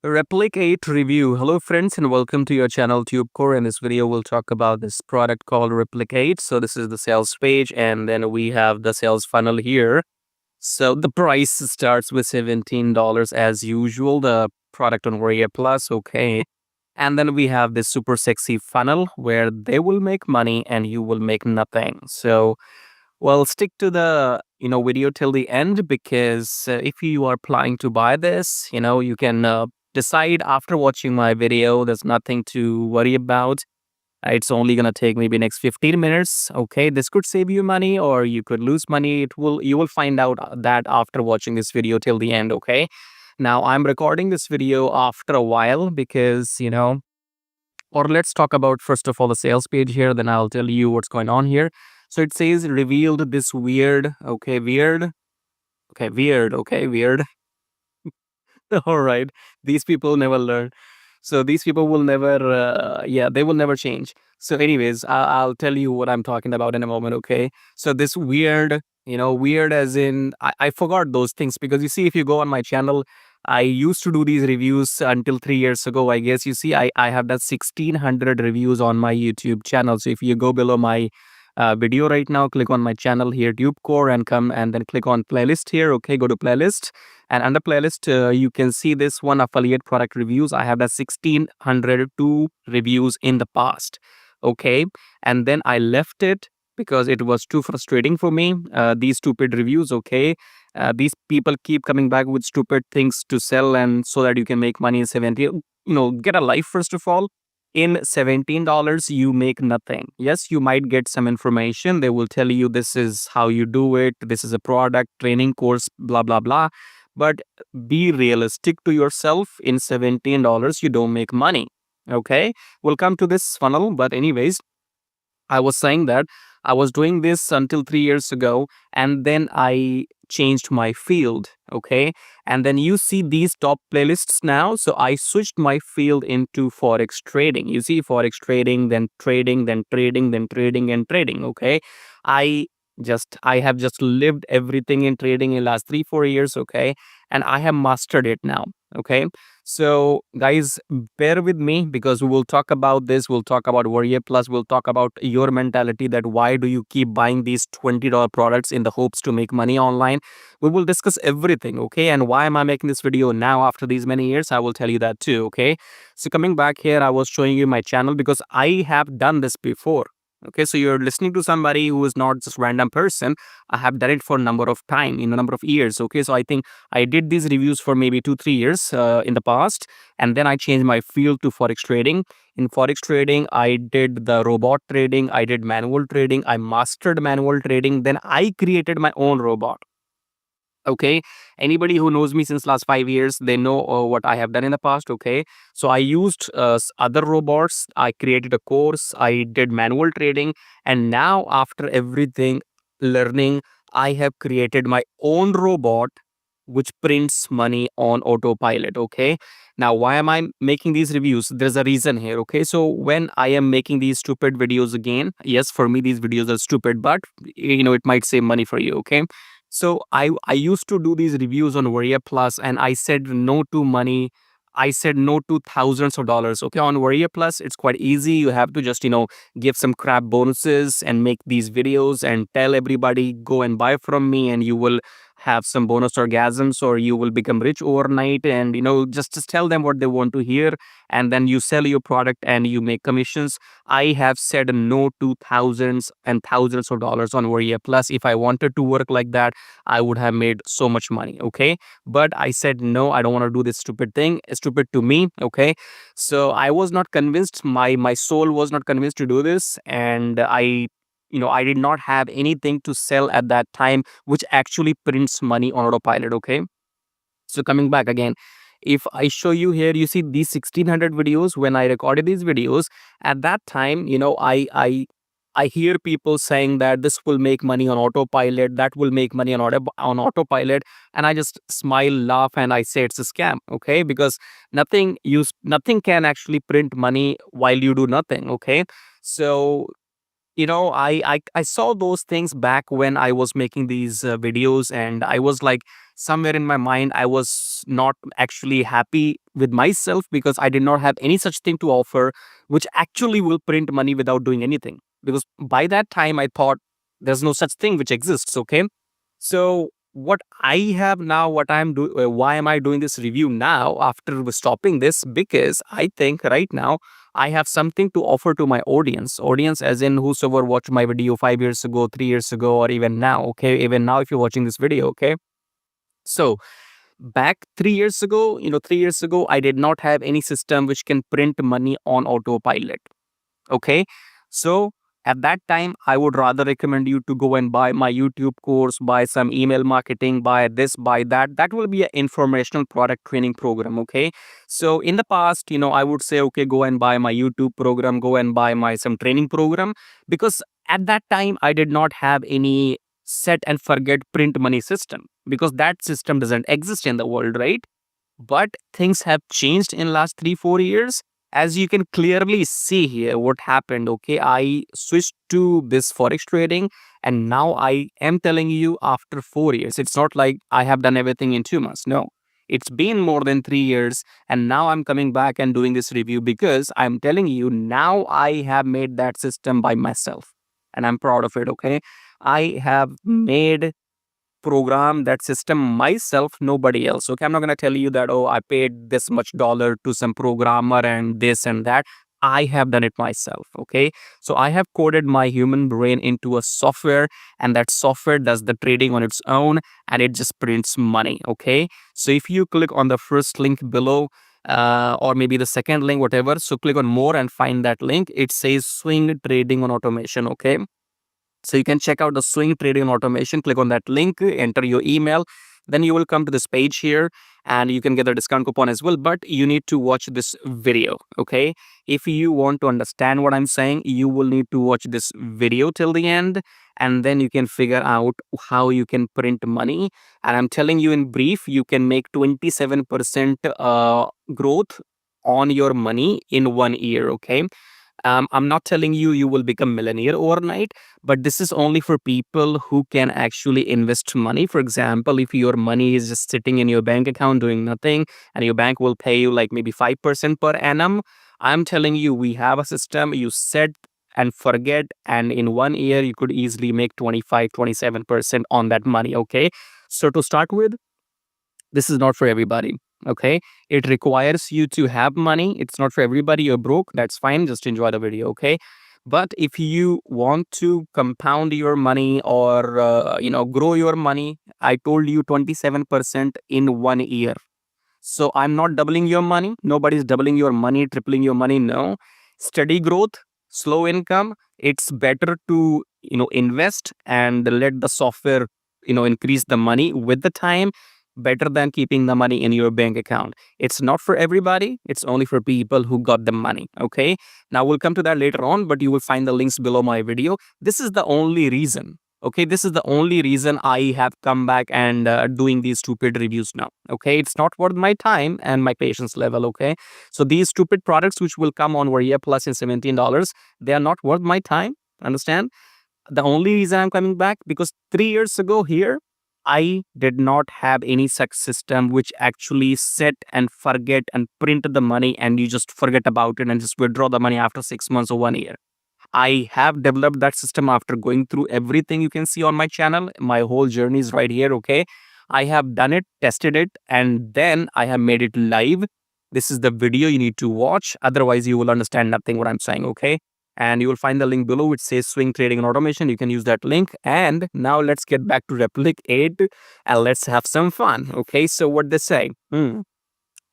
REPLIC8 review. Hello friends and welcome to your channel TubeCore. In this video we'll talk about this product called REPLIC8. So this is the sales page and then we have the sales funnel here. So the price starts with $17 as usual, the product on Warrior Plus, okay. And then we have this super sexy funnel where they will make money and you will make nothing. So well, stick to the video till the end because if you are planning to buy this, you can decide after watching my video. There's nothing to worry about. It's only gonna take maybe next 15 minutes. Okay, this could save you money or you could lose money. You will find out that after watching this video till the end. Okay. Now I'm recording this video after a while because or let's talk about first of all the sales page here, then I'll tell you what's going on here. So it says revealed this weird, weird. All right, these people never learn. So these people will never, they will never change. So anyways, I'll tell you what I'm talking about in a moment, okay? So this weird, weird as in, I forgot those things because you see, if you go on my channel, I used to do these reviews until 3 years ago, I guess. You see, I have that 1600 reviews on my YouTube channel. So if you go below my video right now, click on my channel here, TubeCore, and come and then click on playlist here, okay? Go to playlist. And under playlist, you can see this one, affiliate product reviews. I have that 1602 reviews in the past. Okay. And then I left it because it was too frustrating for me. These stupid reviews. Okay. These people keep coming back with stupid things to sell and so that you can make money in 17. Get a life first of all. In $17, you make nothing. Yes, you might get some information. They will tell you this is how you do it. This is a product, training course, blah, blah, blah. But be realistic to yourself. In $17, you don't make money. Okay, we'll come to this funnel. But anyways, I was saying that I was doing this until 3 years ago, and then I changed my field. Okay, and then you see these top playlists now. So I switched my field into forex trading. You see, forex trading, then trading, then trading, then trading, and trading. Okay, I I have just lived everything in trading in last 3 4 years. Okay, and I have mastered it now. Okay, so guys, bear with me because we will talk about this. We'll talk about Warrior Plus. We'll talk about your mentality, that why do you keep buying these $20 products in the hopes to make money online. We will discuss everything, okay? And why am I making this video now after these many years? I will tell you that too, okay? So coming back here, I was showing you my channel because I have done this before. Okay, so you're listening to somebody who is not just random person. I have done it for a number of time, in a number of years. Okay, so I think I did these reviews for maybe 2 3 years in the past, and then I changed my field to forex trading. In forex trading, I did the robot trading, I did manual trading, I mastered manual trading, then I created my own robot. Okay, anybody who knows me since last 5 years, they know what I have done in the past. Okay, so I used other robots, I created a course, I did manual trading, and now after everything learning, I have created my own robot which prints money on autopilot. Okay, now why am I making these reviews? There's a reason here. Okay, so when I am making these stupid videos again, yes, for me these videos are stupid, but it might save money for you. Okay, so I used to do these reviews on Warrior Plus, and I said no to money. I said no to thousands of dollars. Okay, on Warrior Plus, it's quite easy. You have to just give some crap bonuses and make these videos and tell everybody go and buy from me, and you will have some bonus orgasms or you will become rich overnight. And just tell them what they want to hear, and then you sell your product and you make commissions. I have said no to thousands and thousands of dollars on Warrior Plus. If I wanted to work like that, I would have made so much money. Okay, but I said no, I don't want to do this stupid thing. It's stupid to me. Okay, so I was not convinced. My soul was not convinced to do this, and I did not have anything to sell at that time which actually prints money on autopilot. Okay, so coming back again, if I show you here, you see these 1600 videos. When I recorded these videos at that time, I hear people saying that this will make money on autopilot, that will make money on autopilot, and I just smile, laugh, and I say it's a scam. Okay, because nothing can actually print money while you do nothing. Okay, so I saw those things back when I was making these videos, and I was like, somewhere in my mind, I was not actually happy with myself because I did not have any such thing to offer, which actually will print money without doing anything. Because by that time, I thought there's no such thing which exists. Okay. So what I have now, what I'm doing, why am I doing this review now after stopping this? Because I think right now I have something to offer to my audience. Audience, as in whosoever watched my video 5 years ago, 3 years ago, or even now. Okay, even now, if you're watching this video, okay. So back 3 years ago, 3 years ago, I did not have any system which can print money on autopilot. Okay. So at that time, I would rather recommend you to go and buy my YouTube course, buy some email marketing, buy this, buy that. That will be an informational product training program. Okay. So in the past, I would say, okay, go and buy my YouTube program, go and buy my some training program, because at that time, I did not have any set and forget print money system, because that system doesn't exist in the world, right? But things have changed in last 3 4 years, as you can clearly see here what happened. Okay, I switched to this forex trading, and now I am telling you, after 4 years, it's not like I have done everything in 2 months. No, it's been more than 3 years, and now I'm coming back and doing this review because I'm telling you, now I have made that system by myself, and I'm proud of it. Okay, I have made program that system myself, nobody else. Okay, I'm not going to tell you that, oh, I paid this much dollar to some programmer and this and that. I have done it myself. Okay, so I have coded my human brain into a software, and that software does the trading on its own, and it just prints money. Okay, so if you click on the first link below, or maybe the second link, whatever, so click on more and find that link. It says swing trading on automation. Okay, so you can check out the swing trading automation. Click on that link, enter your email. Then you will come to this page here, and you can get a discount coupon as well. But you need to watch this video. Okay. If you want to understand what I'm saying, you will need to watch this video till the end, and then you can figure out how you can print money. And I'm telling you in brief, you can make 27% growth on your money in 1 year. Okay. I'm not telling you you will become millionaire overnight, but this is only for people who can actually invest money. For example, if your money is just sitting in your bank account doing nothing, and your bank will pay you like maybe 5% per annum, I'm telling you, we have a system. You set and forget, and in 1 year, you could easily make 25, 27% on that money. Okay. So to start with, this is not for everybody. Okay, it requires you to have money. It's not for everybody. You're broke, that's fine, just enjoy the video. Okay, but if you want to compound your money, or grow your money, I told you 27% in 1 year. So I'm not doubling your money. Nobody's doubling your money, tripling your money. No. Steady growth, slow income. It's better to, invest and let the software, increase the money with the time, better than keeping the money in your bank account. It's not for everybody. It's only for people who got the money. Okay. Now we'll come to that later on, but you will find the links below my video. This is the only reason. Okay, this is the only reason I have come back and doing these stupid reviews now. Okay, it's not worth my time and my patience level. Okay, so these stupid products which will come on Warrior Plus in $17, they are not worth my time. Understand? The only reason I'm coming back, because 3 years ago here, I did not have any such system which actually set and forget and print the money, and you just forget about it and just withdraw the money after 6 months or 1 year. I have developed that system after going through everything you can see on my channel. My whole journey is right here. Okay. I have done it, tested it, and then I have made it live. This is the video you need to watch. Otherwise, you will understand nothing what I'm saying. Okay. And you will find the link below which says swing trading and automation. You can use that link. And now let's get back to REPLIC8 and let's have some fun. Okay. So what they say?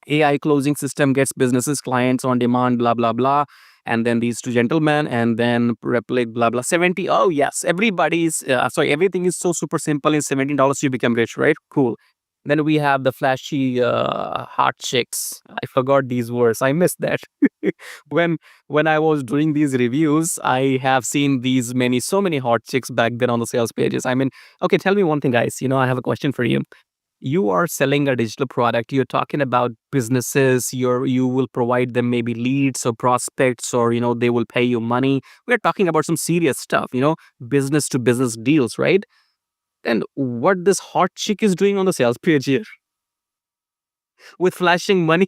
AI closing system gets businesses clients on demand, blah blah blah, and then these two gentlemen, and then Replic blah blah 70. Oh yes, everybody's sorry, everything is so super simple. In $17 you become rich, right? Cool. Then we have the flashy hot chicks. I forgot these words. I missed that. when when I was doing these reviews, I have seen these so many hot chicks back then on the sales pages. I mean, okay, tell me one thing, guys. I have a question for you. You are selling a digital product. You're talking about businesses. You will provide them maybe leads or prospects, or they will pay you money. We're talking about some serious stuff, business to business deals, right? And what this hot chick is doing on the sales page here with flashing money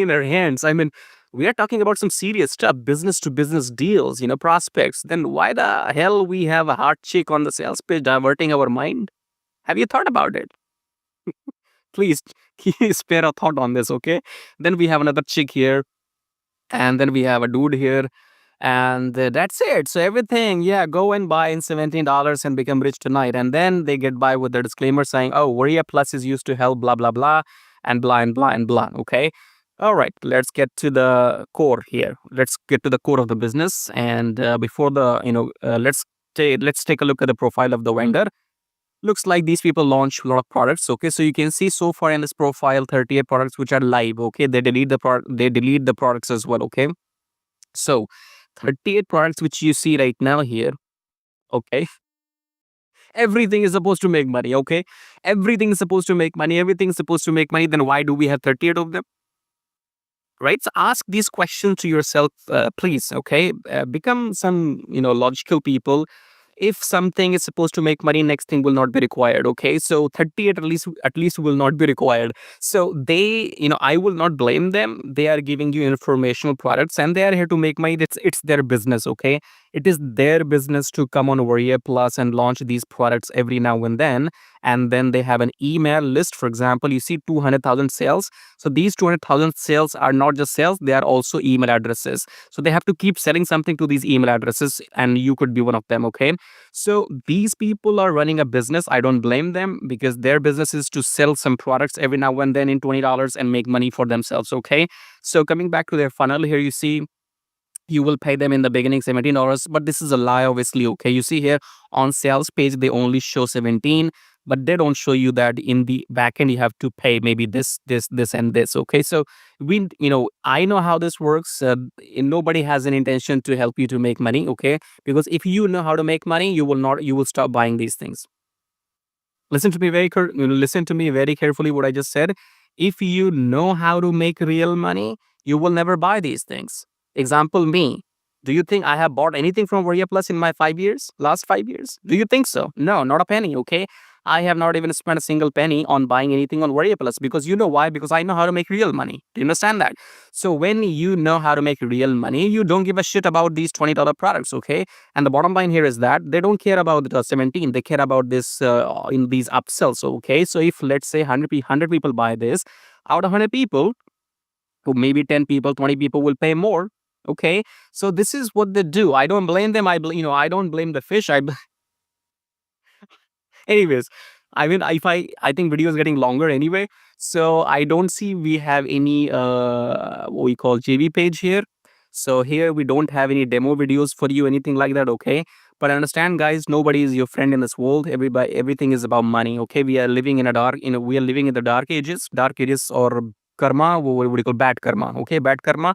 in her hands. I mean, we are talking about some serious stuff, business to business deals, prospects. Then why the hell we have a hot chick on the sales page diverting our mind? Have you thought about it? Please spare a thought on this, okay? Then we have another chick here, and then we have a dude here, and that's it. So everything, yeah, go and buy in $17 and become rich tonight. And then they get by with the disclaimer saying, oh, Warrior Plus is used to help blah blah blah and blah and blah and blah. Okay. All right, let's get to the core here. Let's get to the core of the business. And before the, let's take a look at the profile of the vendor. Looks like these people launch a lot of products. Okay, so you can see so far in this profile 38 products which are live. Okay, they delete the products as well. Okay, so 38 products which you see right now here. Okay, everything is supposed to make money. Okay, everything is supposed to make money. Everything is supposed to make money. Then why do we have 38 of them? Right, so ask these questions to yourself, please. Okay, become some logical people. If something is supposed to make money, next thing will not be required. Okay, so 38 at least will not be required. So they, I will not blame them. They are giving you informational products and they are here to make money. It's their business. Okay, it is their business to come on Warrior Plus and launch these products every now and then they have an email list. For example, you see 200,000 sales. So these 200,000 sales are not just sales, they are also email addresses. So they have to keep selling something to these email addresses, and you could be one of them. Okay, so these people are running a business. I don't blame them because their business is to sell some products every now and then in $20 and make money for themselves. Okay, so coming back to their funnel here, you see you will pay them in the beginning $17, but this is a lie, obviously. Okay, you see here on sales page they only show 17, but they don't show you that in the back end you have to pay maybe this and this. Okay, so I know how this works. Nobody has an intention to help you to make money. Okay, because if you know how to make money, you will stop buying these things. Listen to me very carefully what I just said. If you know how to make real money, you will never buy these things. Example, me. Do you think I have bought anything from Warrior Plus in my last 5 years? Do you think so? No, not a penny. Okay, I have not even spent a single penny on buying anything on Warrior Plus, because you know why? Because I know how to make real money. Do you understand that? So when you know how to make real money, you don't give a shit about these $20 products. Okay, and the bottom line here is that they don't care about the 17. They care about this in these upsells. Okay, so if let's say 100 people buy this, out of 100 people, who maybe 10 people, 20 people will pay more. Okay, so this is what they do. I don't blame them. I don't blame the fish. Anyways, I mean, I think video is getting longer anyway, so I don't see we have any what we call JV page here. So here we don't have any demo videos for you, anything like that. Okay, but understand, guys, nobody is your friend in this world. Everything is about money. Okay, we are living in a dark, we are living in the dark ages, or karma. What do you call bad karma? Okay, bad karma.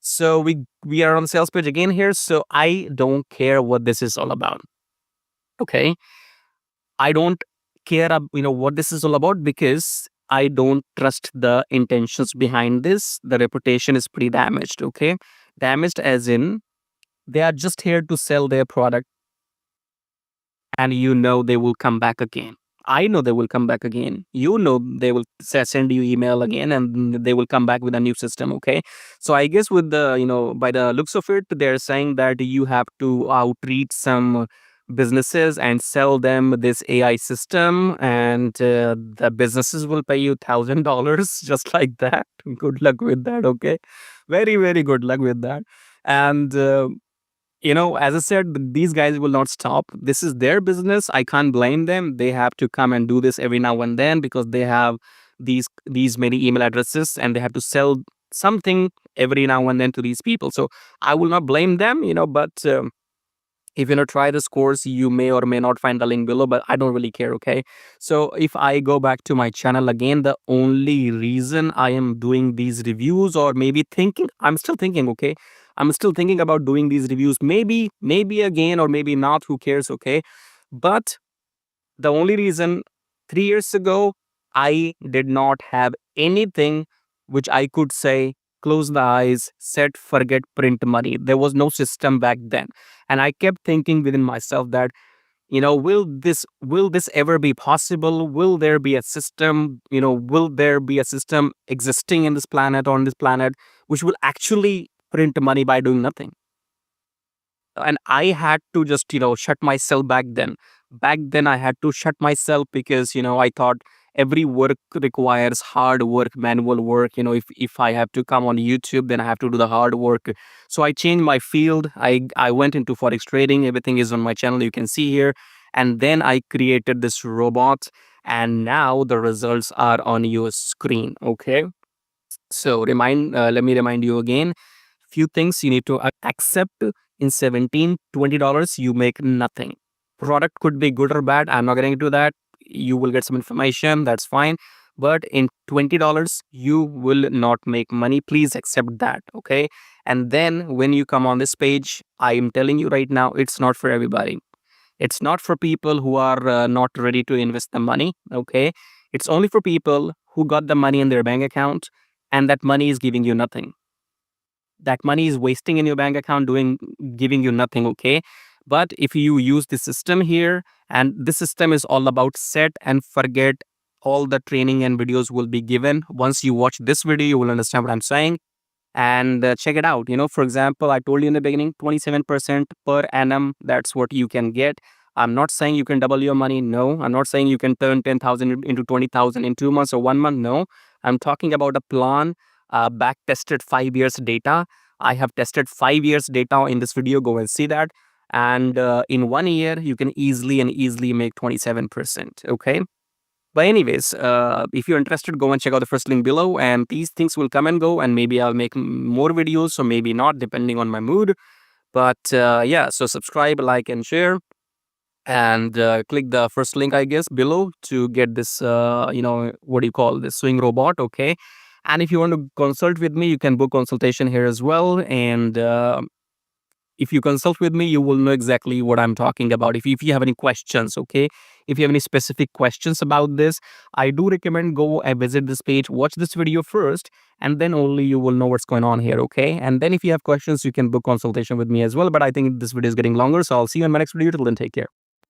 So we are on the sales page again here. So I don't care what this is all about. Okay, I don't care, what this is all about, because I don't trust the intentions behind this. The reputation is pretty damaged. Okay, damaged as in they are just here to sell their product, and they will come back again. I know they will come back again. They will send you email again, and they will come back with a new system. Okay, so I guess with the by the looks of it, they're saying that you have to outreach some businesses and sell them this AI system, and the businesses will pay you $1,000 just like that. Good luck with that. Okay, very very good luck with that. And as I said, these guys will not stop. This is their business. I can't blame them. They have to come and do this every now and then because they have these many email addresses and they have to sell something every now and then to these people. So I will not blame them, but if you try this course, you may or may not find the link below, but I don't really care. Okay, so if I go back to my channel again, the only reason I am doing these reviews, or maybe thinking, I'm still thinking. Okay, I'm still thinking about doing these reviews, maybe again, or maybe not, who cares. Okay, but the only reason, 3 years ago I did not have anything which I could say, close the eyes, set, forget, print money. There was no system back then. And I kept thinking within myself that, will this ever be possible? Will there be a system? Will there be a system existing in this planet, on this planet, which will actually print money by doing nothing? And I had to just shut myself back then. I had to shut myself because I thought every work requires hard work, manual work. If I have to come on YouTube, then I have to do the hard work. So I changed my field. I went into forex trading. Everything is on my channel, you can see here. And then I created this robot, and now the results are on your screen. Okay, so let me remind you again. Few things you need to accept. In 17 $20 you make nothing. Product could be good or bad, I'm not getting into that. You will get some information, that's fine. But in $20 you will not make money. Please accept that, okay? And then when you come on this page, I am telling you right now, it's not for everybody. It's not for people who are not ready to invest the money, okay? It's only for people who got the money in their bank account, and that money is giving you nothing. That money is wasting in your bank account, giving you nothing, okay? But if you use the system here, and this system is all about set and forget. All the training and videos will be given. Once you watch this video, you will understand what I'm saying. And check it out. For example, I told you in the beginning, 27% per annum, that's what you can get. I'm not saying you can double your money, no. I'm not saying you can turn 10,000 into 20,000 in 2 months or 1 month, no. I'm talking about a plan, back tested 5 years data. I have tested 5 years data in this video, go and see that. And in 1 year you can easily make 27%, okay? But anyways, if you're interested, go and check out the first link below, and these things will come and go, and maybe I'll make more videos, or maybe not, depending on my mood. But yeah, so subscribe, like, and share, and click the first link, I guess, below to get this, what do you call this, swing robot, okay? And if you want to consult with me, you can book consultation here as well. And if you consult with me, you will know exactly what I'm talking about. If you have any questions, okay? If you have any specific questions about this, I do recommend go and visit this page, watch this video first, and then only you will know what's going on here, okay? And then if you have questions, you can book consultation with me as well. But I think this video is getting longer, so I'll see you in my next video. Till then, take care.